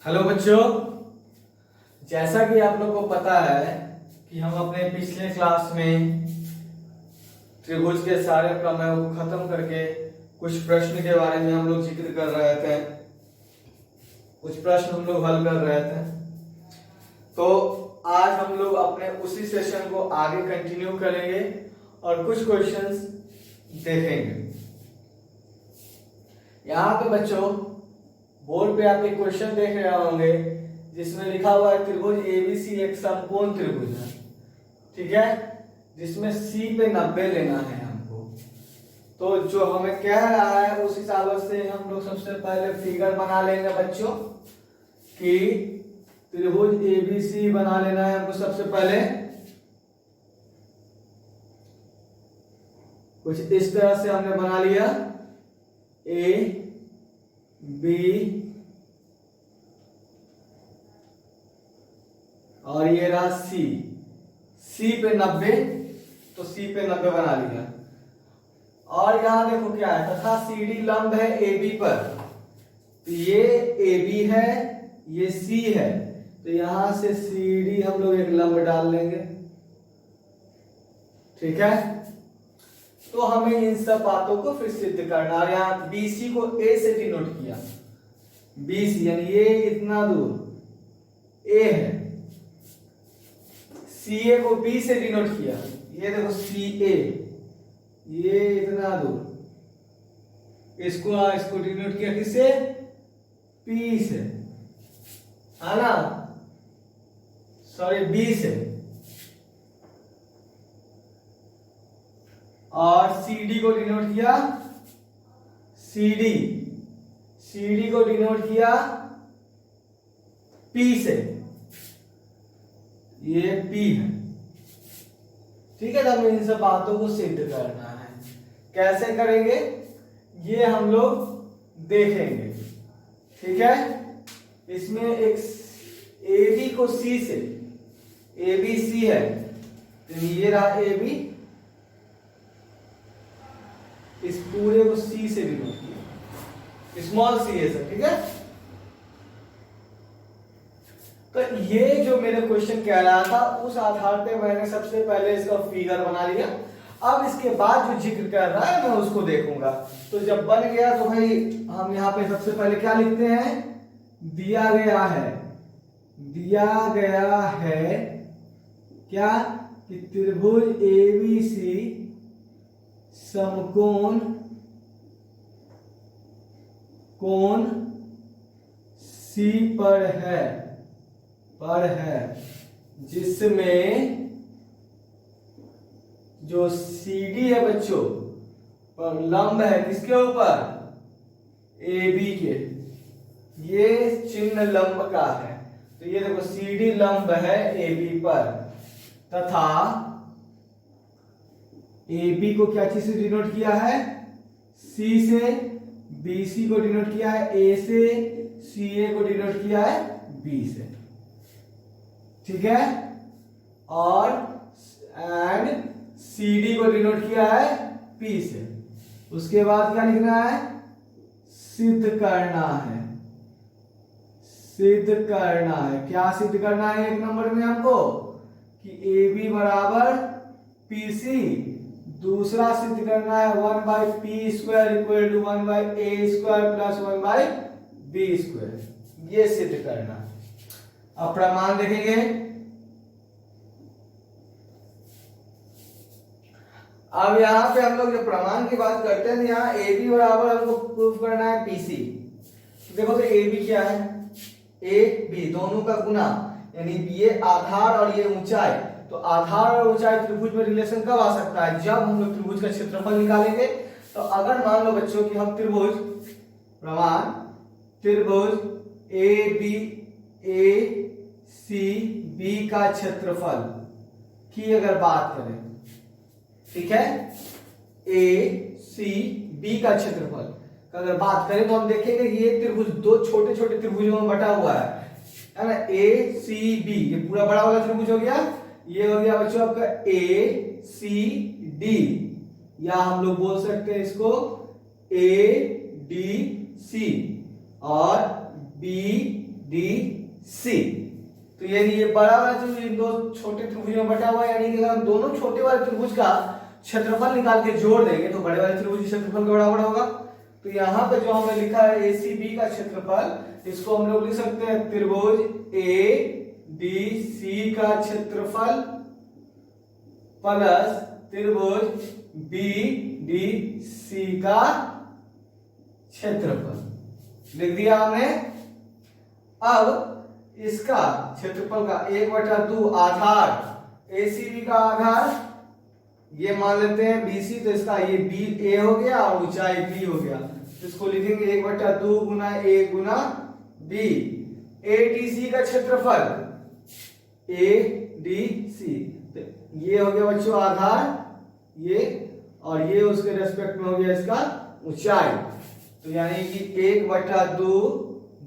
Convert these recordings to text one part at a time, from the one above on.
Hello बच्चों, जैसा कि आप लोग को पता है कि हम अपने पिछले क्लास में त्रिभुज के सारे प्रमेयों को खत्म करके कुछ प्रश्न के बारे में हम लोग जिक्र कर रहे थे, कुछ प्रश्न हम लोग हल कर रहे थे। तो आज हम लोग अपने उसी सेशन को आगे कंटिन्यू करेंगे और कुछ क्वेश्चंस देखेंगे। यहाँ पे बच्चों बोर्ड पे आप एक क्वेश्चन देख रहे होंगे जिसमें लिखा हुआ है त्रिभुज एबीसी एक समकोण त्रिभुज है, ठीक है, जिसमें सी पे 90 लेना है हमको। तो जो हमें कह रहा है उस हिसाब से हम लोग सबसे पहले फिगर बना लेंगे बच्चों कि त्रिभुज एबीसी बना लेना है हमको। सबसे पहले कुछ इस तरह से हमने बना लिया, ए बी और ये रहा सी, सी पे 90, तो सी पे 90 बना लिया। और यहां देखो क्या है, तथा सी डी लंब है ए बी पर, तो ये ए बी है, ये सी है, तो यहां से सी डी हम लोग एक लंब डाल लेंगे, ठीक है। तो हमें इन सब बातों को फिर सिद्ध करना। और यहाँ BC को A से डिनोट किया, BC यानी ये इतना दूर A है, CA को B से डिनोट किया, ये देखो CA, ये इतना दूर, इसको डिनोट किया किससे, P से, है ना, सॉरी B से। और CD को डिनोट किया, CD को डिनोट किया P से, ये P है, ठीक है। तो हमें इन सब बातों को सिद्ध करना है। कैसे करेंगे ये हम लोग देखेंगे, ठीक है। इसमें एक AB को C से, ABC है, तो ये रहा AB, इस पूरे को C से डिनोट किया, स्मॉल सी है सर, ठीक है। तो ये जो मेरे क्वेश्चन कह रहा था उस आधार पे मैंने सबसे पहले इसका फिगर बना लिया। अब इसके बाद जो जिक्र कर रहा है मैं उसको देखूंगा। तो जब बन गया तो भाई हम यहाँ पे सबसे पहले क्या लिखते हैं, दिया गया है क्या कि त्रिभुज एबीसी समकोण कोण C पर है, जिसमें जो CD है बच्चों पर लंब है किसके ऊपर, AB के, ये चिन्ह लंब का है। तो ये देखो CD लंब है AB पर, तथा AB को क्या चीज से डिनोट किया है, C से, BC को डिनोट किया है A से, CA को डिनोट किया है B से, ठीक है। और एंड CD को डिनोट किया है P से। उसके बाद क्या लिखना है, सिद्ध करना है, क्या सिद्ध करना है एक नंबर में हमको कि AB बराबर PC, दूसरा सिद्ध करना है 1/p² equal to 1/a² plus 1/b², ये सिद्ध करना है। अब प्रमाण देखेंगे। अब यहाँ पे हम लोग जो प्रमाण की बात करते हैं, यहाँ AB बराबर हमको प्रूफ करना है PC। देखो तो AB क्या है, AB दोनों का गुना, यानी ये आधार और ये ऊंचाई। तो आधार और ऊंचाई त्रिभुज में रिलेशन कब आ सकता है, जब हम लोग त्रिभुज का क्षेत्रफल निकालेंगे। तो अगर मान लो बच्चों कि हम त्रिभुज ABCB का क्षेत्रफल की अगर बात करें, ठीक है, ACB का क्षेत्रफल का अगर बात करें तो हम देखेंगे कि ये त्रिभुज दो छोटे छोटे त्रिभुजों में बटा हुआ है ना, ACB, ये पूरा बड़ा वाला त्रिभुज हो गया, ये हो गया बच्चों आपका ACD, या हम लोग बोल सकते हैं इसको ADC और B डी सी। तो ये बड़ा वाला त्रिभुज इन दो छोटे त्रिभुज में बटा हुआ है, यानी कि अगर हम दोनों छोटे वाले त्रिभुज का क्षेत्रफल निकाल के जोड़ देंगे तो बड़े वाले त्रिभुज के क्षेत्रफल के बराबर होगा। तो यहाँ पे जो हमने लिखा है एसीबी का क्षेत्रफल, इसको हम लोग लिख सकते हैं त्रिभुज ए डी सी का क्षेत्रफल प्लस त्रिभुज बी डी सी का क्षेत्रफल लिख दिया हमने। अब इसका क्षेत्रफल का 1/2 आधार एसीबी का आधार ये मान लेते हैं बीसी, तो इसका ये बी ए हो गया और ऊंचाई बी हो गया। तो इसको लिखेंगे 1/2 गुना ए गुना बी। एडीसी का क्षेत्रफल एडीसी, तो ये हो गया बच्चों आधार ये, और ये उसके रेस्पेक्ट में हो गया इसका ऊंचाई। तो यानी कि 1/2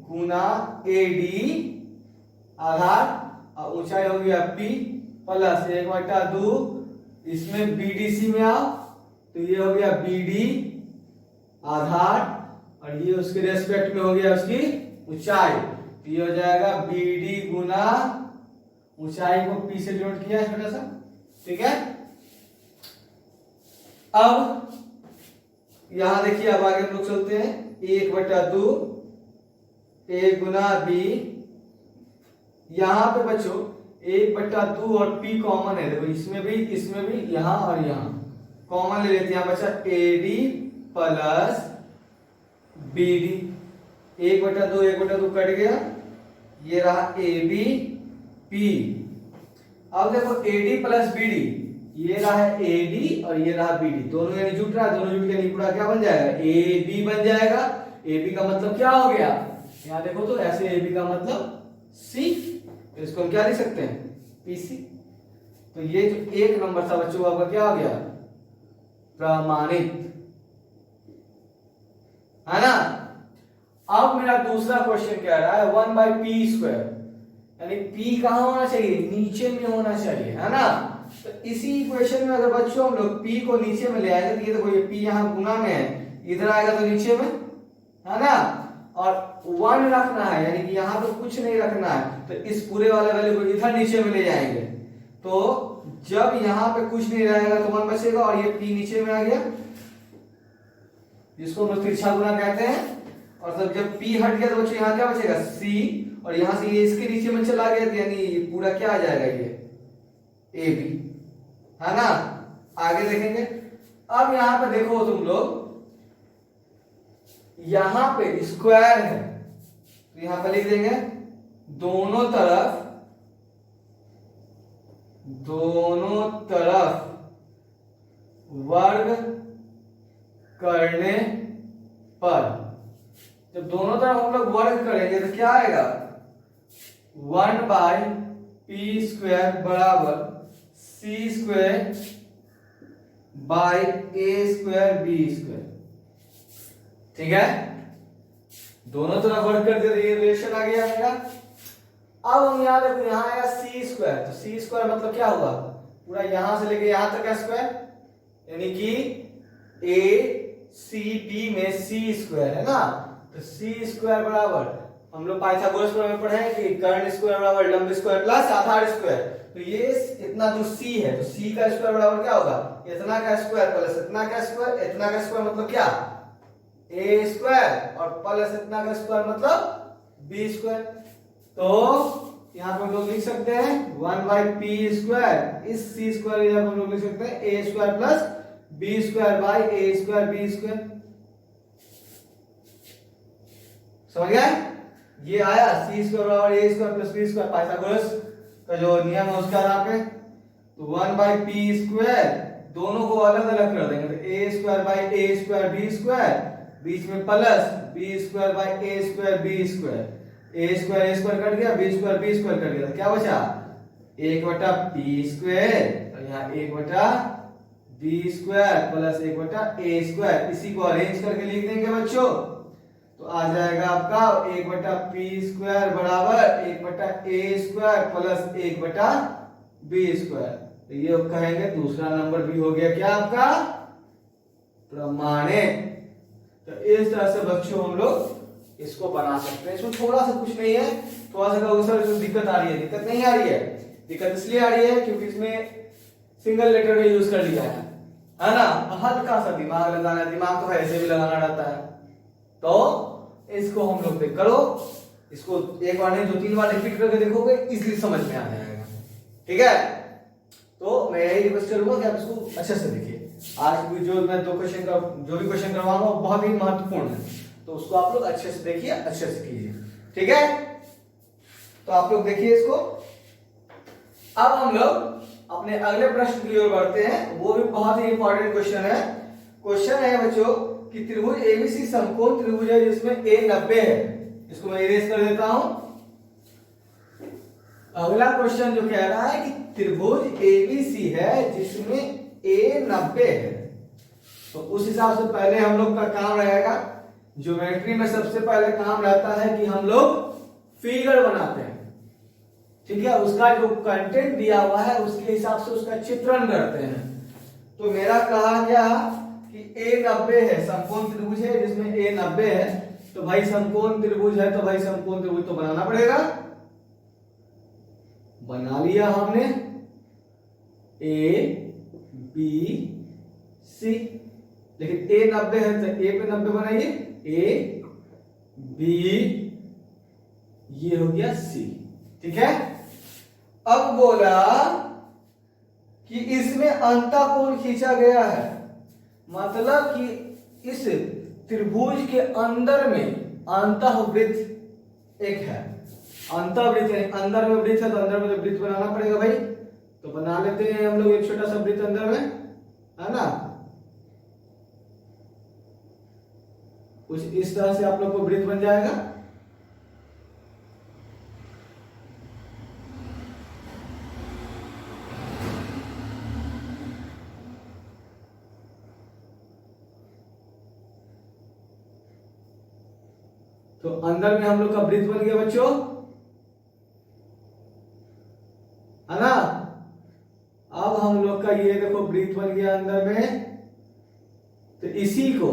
गुना एडी आधार और ऊंचाई हो गया पी प्लस 1/2 इसमें बीडीसी में आओ तो ये हो गया बीडी आधार और ये उसके रेस्पेक्ट में हो गया उसकी ऊंचाई। तो ये हो जाएगा बीडी गुना ऊंचाई को पी से डिनोट किया छोटा सा, ठीक है। अब यहां देखिए, अब आगे हम लोग चलते हैं 1/2 ए गुना बी। यहां पे बच्चों 1/2 और p कॉमन है, देखो इसमें भी यहां और यहां कॉमन ले लेते हैं। बच्चा AD प्लस BD, 1/2 कट गया, ये रहा AB P। अब देखो AD प्लस BD, ये रहा AD और ये रहा BD, दोनों यानी जुट रहा है, दोनों जुट के पूरा क्या बन जाएगा AB बन जाएगा। AB का मतलब क्या हो गया, यहां देखो तो ऐसे AB का मतलब C, तो इसको हम क्या लिख सकते हैं PC। तो ये जो एक नंबर था बच्चों आपका क्या हो गया प्रमाणित, है ना। अब मेरा दूसरा क्वेश्चन कह रहा है 1/p², यानी p कहां होना चाहिए, नीचे में होना चाहिए, है ना। तो इसी इक्वेशन में अगर बच्चों हम लोग p को नीचे में ले आए तो ये देखो ये p यहां गुना में है, इधर आएगा तो नीचे में, है ना। और 1 रखना है, यानी कि यहां तो कुछ नहीं रखना है, तो इस पूरे वाले वैल्यू को इधर नीचे में ले जाएंगे। तो जब यहां पे कुछ नहीं रहेगा तो 1 बचेगा और ये p नीचे में आ गया, जिसको हम तिरछा गुना कहते हैं। और जब p हट गया तो बच्चों यहां क्या बचेगा c, और यहां से ये इसके नीचे में चला गया, यानी ये पूरा क्या आ जाएगा ये ab, है ना। आगे देखेंगे। अब यहां पे देखो तुम लोग, यहां पे स्क्वायर है तो यहां पे लिख देंगे दोनों तरफ वर्ग करने पर, जब दोनों तरफ हम लोग वर्ग करेंगे तो क्या आएगा 1/p² बराबर c² बाई a² b², ठीक है। दोनों तरफ वर्ग कर दिया, ये रिलेशन आ गया मेरा। अब हम यहां देखो, यहां आया c², तो c² मतलब क्या हुआ पूरा यहां से लेके यहां तक का स्क्वायर, यानी कि ACB में c² है ना। तो c² बराबर हम लोग पाइथागोरस में पढ़े हैं कि कर्ण स्क्वायर बराबर लंब स्क्वायर प्लस आधार स्क्वायर। तो ये इतना दूर c है, तो c का स्क्वायर बराबर क्या होगा इतना का स्क्वायर प्लस इतना का स्क्वायर, इतना का स्क्वायर मतलब क्या a² और प्लस इतना का स्क्वायर मतलब b²। तो यहां पे हम लोग लिख सकते हैं 1/p², इस c² यहां पे हम लोग लिख सकते हैं a² plus b² by a² b²। समझ गए, ये आया c² बराबर a² प्लस b², पाइथागोरस का जो नियम है उसका यहाँ पे। तो 1/p², दोनों को अलग अलग कर देंगे, तो a² बाई a² b², बीच में plus b² by a² b², a² cut गया, b² कट गया, तो क्या बचा 1/p² और यहाँ 1/b² प्लस 1/a²। इसी को अरेंज करके लिख देंगे बच्चों, तो आ जाएगा आपका 1/p² बराबर 1/a² प्लस 1/b²। तो ये कहेंगे दूसरा नंबर भी हो गया क्या आपका प्रमाणित। तो इस तरह से बच्चों हम लोग इसको बना सकते हैं। इसमें थोड़ा सा कुछ नहीं है, थोड़ा सा कहोगे सर इसमें दिक्कत आ रही है, दिक्कत नहीं आ रही है। दिक्कत इसलिए आ रही है क्योंकि इसमें सिंगल लेटर का यूज कर लिया है ना। हल्का सा दिमाग लगाना है, दिमाग तो ऐसे भी लगाना रहता है। तो इसको हम लोग देख करो, इसको एक बार नहीं 2-3 बार रिपीट करके देखोगे, इजीली समझ में आ जाएगा। ठीक है, तो मैं यही रिक्वेस्ट करूंगा कि आप इसको अच्छे से देखिए। आज भी जो मैं जो भी क्वेश्चन करवाऊंगा वो बहुत ही महत्वपूर्ण है, तो उसको आप लोग अच्छे से देखिए, अच्छे से कीजिए। ठीक है, तो आप लोग देखिए इसको। अब हम लोग अपने अगले प्रश्न की ओर बढ़ते हैं, वो भी बहुत ही इंपॉर्टेंट क्वेश्चन है। क्वेश्चन है बच्चों कि त्रिभुज एबीसी समकोण त्रिभुज है जिसमें a 90 है। इसको मैं इरेज कर देता हूं। अगला क्वेश्चन जो कह रहा है कि त्रिभुज एबीसी है जिसमें a 90 है, तो उस हिसाब से पहले हम लोग का काम रहेगा, ज्योमेट्री में सबसे पहले काम रहता है कि हम लोग फिगर बनाते हैं। ठीक है, उसका जो कंटेंट दिया हुआ है उसके हिसाब से उसका चित्रण करते हैं। तो मेरा कहा गया कि a 90 है, समकोण त्रिभुज है जिसमें a 90 है, तो भाई समकोण त्रिभुज है तो भाई समकोण त्रिभुज तो बनाना पड़ेगा। बना लिया हमने a b c, लेकिन a 90 है तो a पे 90 बनाइए, a b, ये हो गया c। ठीक है, अब बोला कि इसमें अंतःकोण खींचा गया है, मतलब कि इस त्रिभुज के अंदर में अंतःवृत्त एक है। अंतःवृत्त है, अंदर में वृत्त है तो अंदर में तो वृत्त बनाना पड़ेगा भाई, तो बना लेते हैं हम लोग एक छोटा सा वृत्त अंदर में, है ना। कुछ इस तरह से आप लोग को वृत्त बन जाएगा। तो अंदर में हम लोग का वृत्त बन गया बच्चों, है ना। अब हम लोग का ये देखो वृत्त बन गया अंदर में। तो इसी को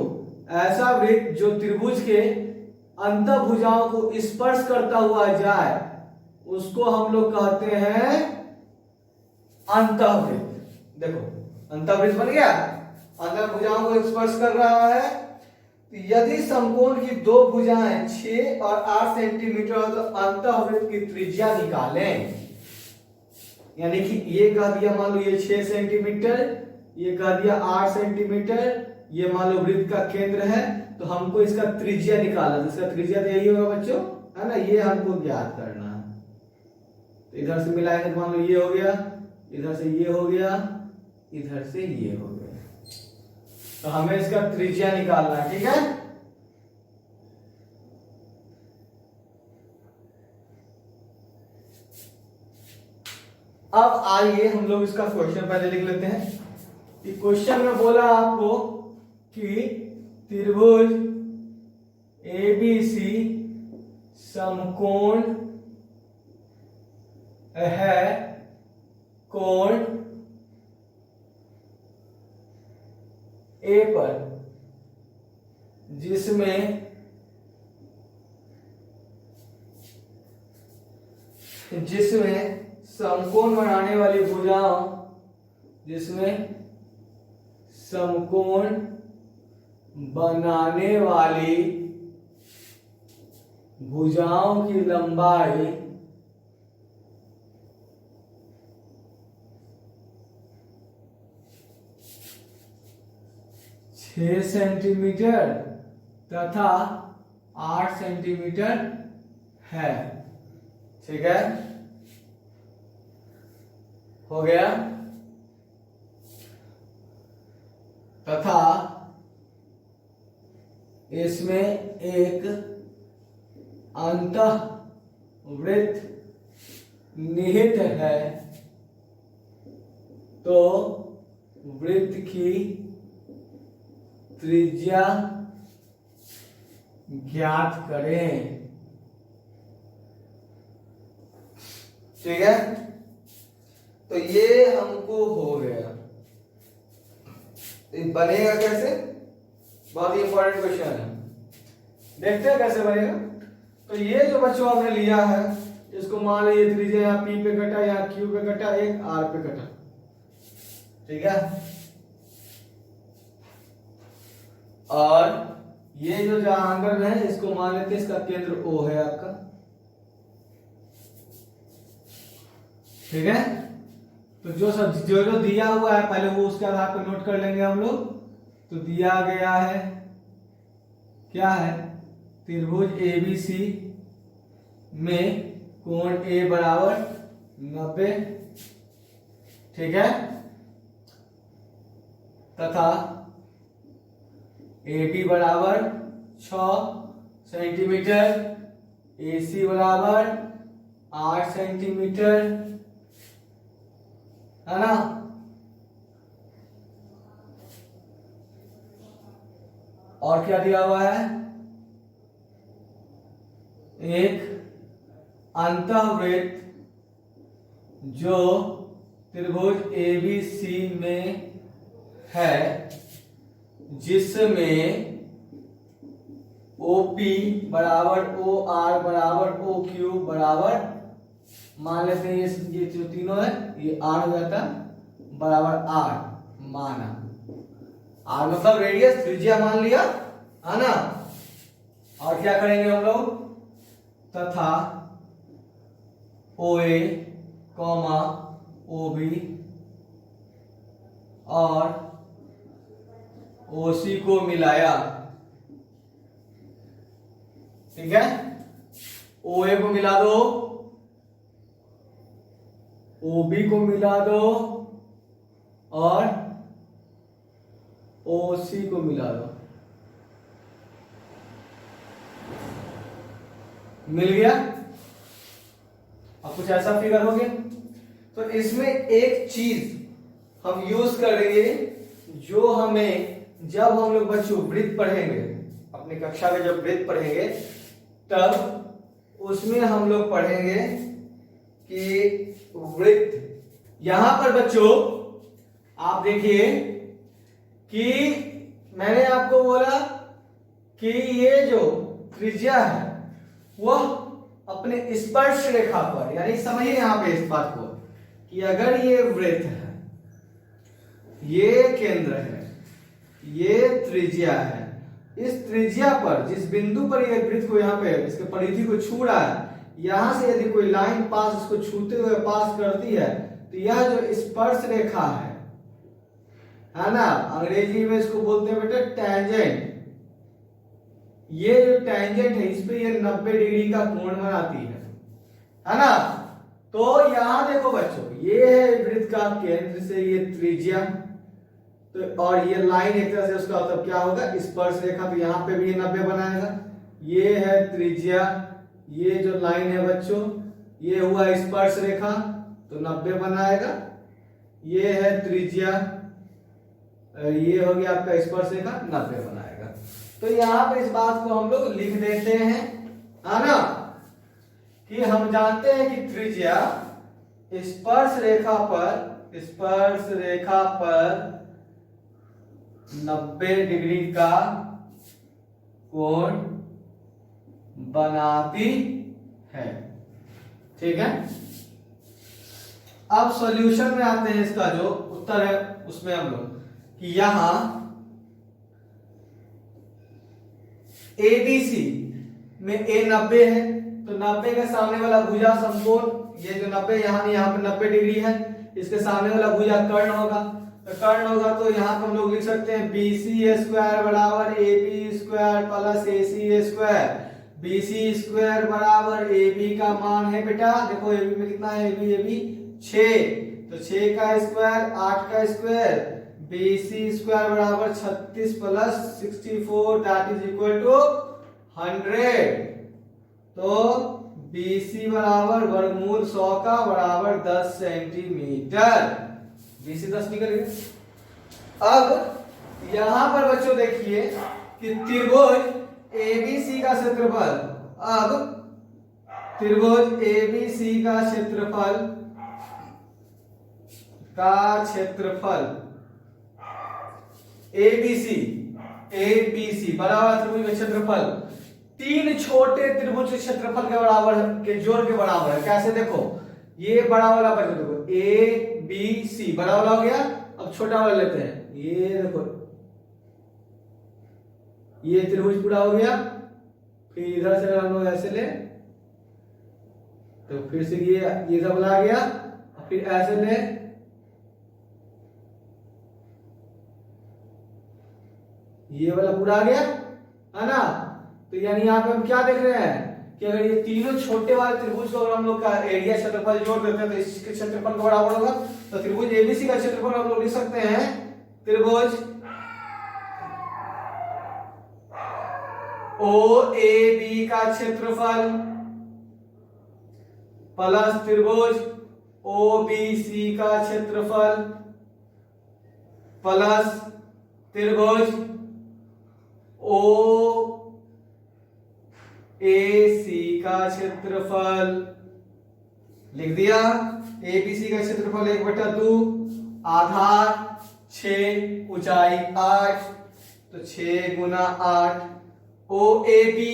ऐसा वृत्त जो त्रिभुज के अंतःभुजाओं को स्पर्श करता हुआ जाए उसको हम लोग कहते हैं अंतःवृत्त। देखो अंतःवृत्त बन गया, अंदर भुजाओं को स्पर्श कर रहा है। तो यदि समकोण की दो भुजाएं 6 और 8 सेंटीमीटर हो तो अंतःवृत्त की त्रिज्या निकालें। यानी कि ये कह दिया मान लो ये 6 सेंटीमीटर, ये कह दिया 8 सेंटीमीटर, ये मान लो वृत्त का केंद्र है, तो हमको इसका त्रिज्या निकालना। इसका त्रिज्या तो यही होगा बच्चों, है ना, ये हमको ज्ञात करना है। तो इधर से मिलाएंगे तो मान लो ये हो गया, इधर से ये हो गया, इधर से ये हो गया, तो हमें इसका त्रिज्या निकालना है। ठीक है, अब आइए हम लोग इसका क्वेश्चन पहले लिख लेते हैं। क्वेश्चन में बोला आपको कि त्रिभुज एबीसी समकोण है, कोण ए पर जिसमें समकोण बनाने वाली भुजाओं, जिसमें समकोण बनाने वाली भुजाओं की लंबाई 6 सेंटीमीटर तथा 8 सेंटीमीटर है। ठीक है, हो गया। तथा इसमें एक अंतःवृत्त निहित है, तो वृत्त की त्रिज्या ज्ञात करें। ठीक है, तो ये हमको हो गया। बनेगा कैसे, बहुत ही इंपॉर्टेंट क्वेश्चन है। देखते हैं कैसे बनेगा। तो ये जो बच्चों हमने लिया है, इसको मान लीजिए त्रिज्या यहाँ P पे कटा, यहाँ Q पे कटा, एक R पे कटा, ठीक है। और ये जो जहां है इसको मान लेते हैं इसका केंद्र O है आपका, ठीक है। तो जो जो दिया हुआ है पहले वो उसके आधार पर नोट कर लेंगे हम लोग। तो दिया गया है क्या है, त्रिभुज ABC में कोण A बराबर 90, ठीक है, तथा AB बराबर 6 सेंटीमीटर, AC बराबर 8 सेंटीमीटर, है ना। और क्या दिया हुआ है, एक अंतःवृत्त जो त्रिभुज ABC में है, जिसमें OP बराबर OR बराबर OQ बराबर, मान लेते हैं ये जो तीनों है ये R हो जाता बराबर R, माना R मतलब रेडियस, त्रिज्या मान लिया, है ना। और क्या करेंगे हम लोग, तथा OA, OB और OC को मिलाया, ठीक है। OA को मिला दो, OB को मिला दो और OC को मिला दो, मिल गया। अब कुछ ऐसा फिगर हो गया। तो इसमें एक चीज हम यूज करेंगे जो हमें, जब हम लोग बच्चों वृत्त पढ़ेंगे अपनी कक्षा में, जब वृत्त पढ़ेंगे तब उसमें हम लोग पढ़ेंगे कि वृत्त, यहां पर बच्चों आप देखिए कि मैंने आपको बोला कि ये जो त्रिज्या है वह अपने स्पर्श रेखा पर, यानी समझिए यहां पे इस बात को कि अगर ये वृत्त है, ये केंद्र है, ये त्रिज्या है, इस त्रिज्या पर जिस बिंदु पर ये वृत्त को यहाँ पे इसके परिधि को छू रहा है, यहां से यदि कोई लाइन पास इसको छूते हुए पास करती है तो यह जो स्पर्श रेखा है ना, अंग्रेजी में इसको बोलते हैं बेटा टैंजेंट। ये जो टैंजेंट है इस पे ये 90 डिग्री का कोण बनाती है ना। तो यहां देखो बच्चों, ये है वृत्त का केंद्र से ये त्रिज्या, तो और ये लाइन एक तरह से उसका मतलब क्या होगा, स्पर्श रेखा, तो यहां पे भी ये 90 बनाएगा। ये है त्रिज्या, ये जो लाइन है बच्चों ये हुआ स्पर्श रेखा तो 90 बनाएगा। ये है त्रिज्या, ये हो गया आपका स्पर्श रेखा, 90 बनाएगा। तो यहां पे इस बात को हम लोग लिख देते हैं, है ना, कि हम जानते हैं कि त्रिज्या स्पर्श रेखा पर 90 डिग्री का कोण बनाती है, ठीक है। अब सॉल्यूशन में आते हैं, इसका जो उत्तर है उसमें हम लोग कि यहां ABC में A 90 है, तो 90 के सामने वाला भुजा समकोण, ये जो 90 यहाँ पे 90 डिग्री है, इसके सामने वाला भुजा कर्ण होगा, तो कर्ण होगा तो यहाँ पर हम लोग लिख सकते हैं BC स्क्वायर बराबर AB square plus AC square. BC square बराबर AB का मान है बेटा, देखो AB में कितना है, AB 6, तो 6 का स्क्वायर 8 का स्क्वायर, BC स्क्वायर बराबर 36 plus 64 that is equal to 100। तो BC बराबर वर्गमूल 100 का बराबर 10 सेंटीमीटर, BC 10 निकल गया। अब यहां पर बच्चों देखिए कि त्रिभुज ABC का क्षेत्रफल, अब त्रिभुज ABC का क्षेत्रफल ABC बराबर त्रिभुज का क्षेत्रफल तीन छोटे त्रिभुज के क्षेत्रफल के बराबर के जोड़ के बराबर है। कैसे? देखो ये बड़ा वाला बचा, देखो ए बी सी बड़ा वाला हो गया। अब छोटा वाला लेते हैं, ये देखो ये त्रिभुज पूरा हो गया। फिर इधर से हम लोग ऐसे ले तो फिर से ये सब आ गया। फिर ऐसे ले, ये वाला पूरा आ गया है ना। तो यानी यहाँ पे हम क्या देख रहे हैं कि अगर ये तीनों छोटे वाले त्रिभुज को अगर हम लोग का एरिया क्षेत्रफल जोड़ देते हैं तो इसके क्षेत्रफल का बराबर होगा। तो त्रिभुज एबीसी का क्षेत्रफल हम लोग लिख सकते हैं त्रिभुज ओ ए बी का क्षेत्रफल प्लस त्रिभुज ओ बी सी का क्षेत्रफल प्लस त्रिभुज ओ ए सी का क्षेत्रफल। लिख दिया। ए बी सी का क्षेत्रफल 1/2, आधार 6, ऊंचाई 8, तो 6 गुना 8। ओ ए बी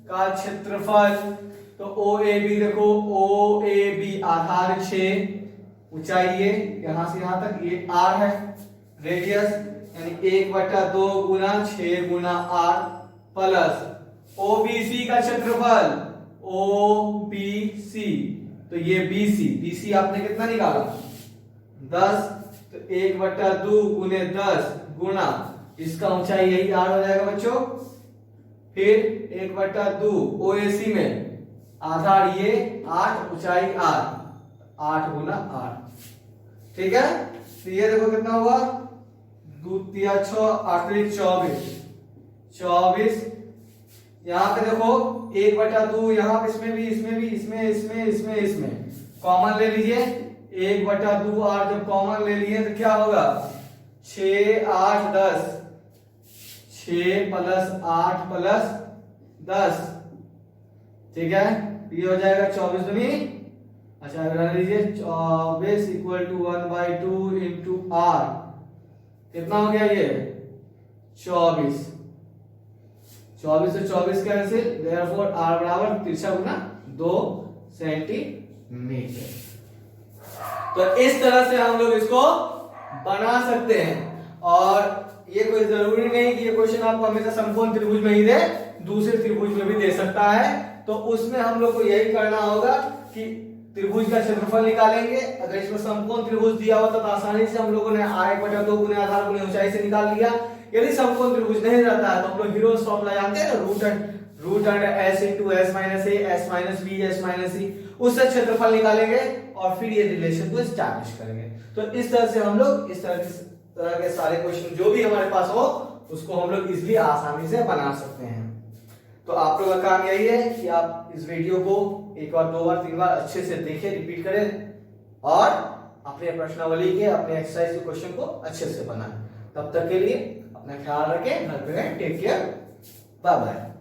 का क्षेत्रफल, तो ओ ए बी देखो ओ ए बी आधार 6, ऊंचाई ये यहां से यहां तक ये r है, रेडियस यानी 1/2 गुना 6 गुना r प्लस ओबीसी का क्षेत्रफल ओबीसी, तो ये बीसी आपने कितना निकाला 10, तो 1/2 गुने 10 गुना इसका ऊंचाई यही r हो जाएगा बच्चों। फिर 1/2 ओएसी में आधार ये 8, ऊंचाई r, 8 गुना r। ठीक है, तो ये देखो कितना हुआ 2 3 6 8 24, 24। यहाँ पे देखो 1/2 यहाँ पे इसमें भी इसमें कॉमन ले लीजिए। 1/2 r जब कॉमन ले लिए तो क्या होगा 6 8 10, 6 प्लस 8 प्लस 10, ठीक है। ये हो जाएगा 24 दूनी, अच्छा बना लीजिए 24 इक्वल टू 1/2 इंटू r, कितना हो गया ये 24। 24 से 24 कैंसिल, देयरफॉर r बराबर तिरछा गुना 2 सेंटीमीटर। तो इस तरह से हम लोग इसको बना सकते हैं। और ये कोई जरूरी नहीं कि ये क्वेश्चन आपको हमेशा समकोण त्रिभुज में ही दे, दूसरे त्रिभुज में भी दे सकता है। तो उसमें हम लोग को यही करना होगा कि त्रिभुज का क्षेत्रफल निकालेंगे। अगर इसमें समकोण त्रिभुज दिया होता तो आसानी से हम लोगों ने r/2 गुने आधार गुने ऊंचाई से निकाल लिया। यदि समकोण त्रिभुज नहीं रहता है तो हम लोग हीरोज फॉर्मूला जानते हैं ना, root under s into s minus a s minus b s minus c, उससे क्षेत्रफल निकालेंगे और फिर ये रिलेशन को एस्टैब्लिश करेंगे। तो इस तरह से हम लोग इस तरह के सारे क्वेश्चन जो भी हमारे पास हो उसको हम लोग इजीली आसानी से बना सकते हैं। तो आप लोगों का काम यही है कि आप इस वीडियो को एक बार 2 बार 3 बार अच्छे से देखें, रिपीट करें और अपने प्रश्नावली के अपने एक्सरसाइज के क्वेश्चन को अच्छे से बनाएं। तब तक के लिए अपना ख्याल रखें, घर पे रहें, टेक केयर, बाय बाय।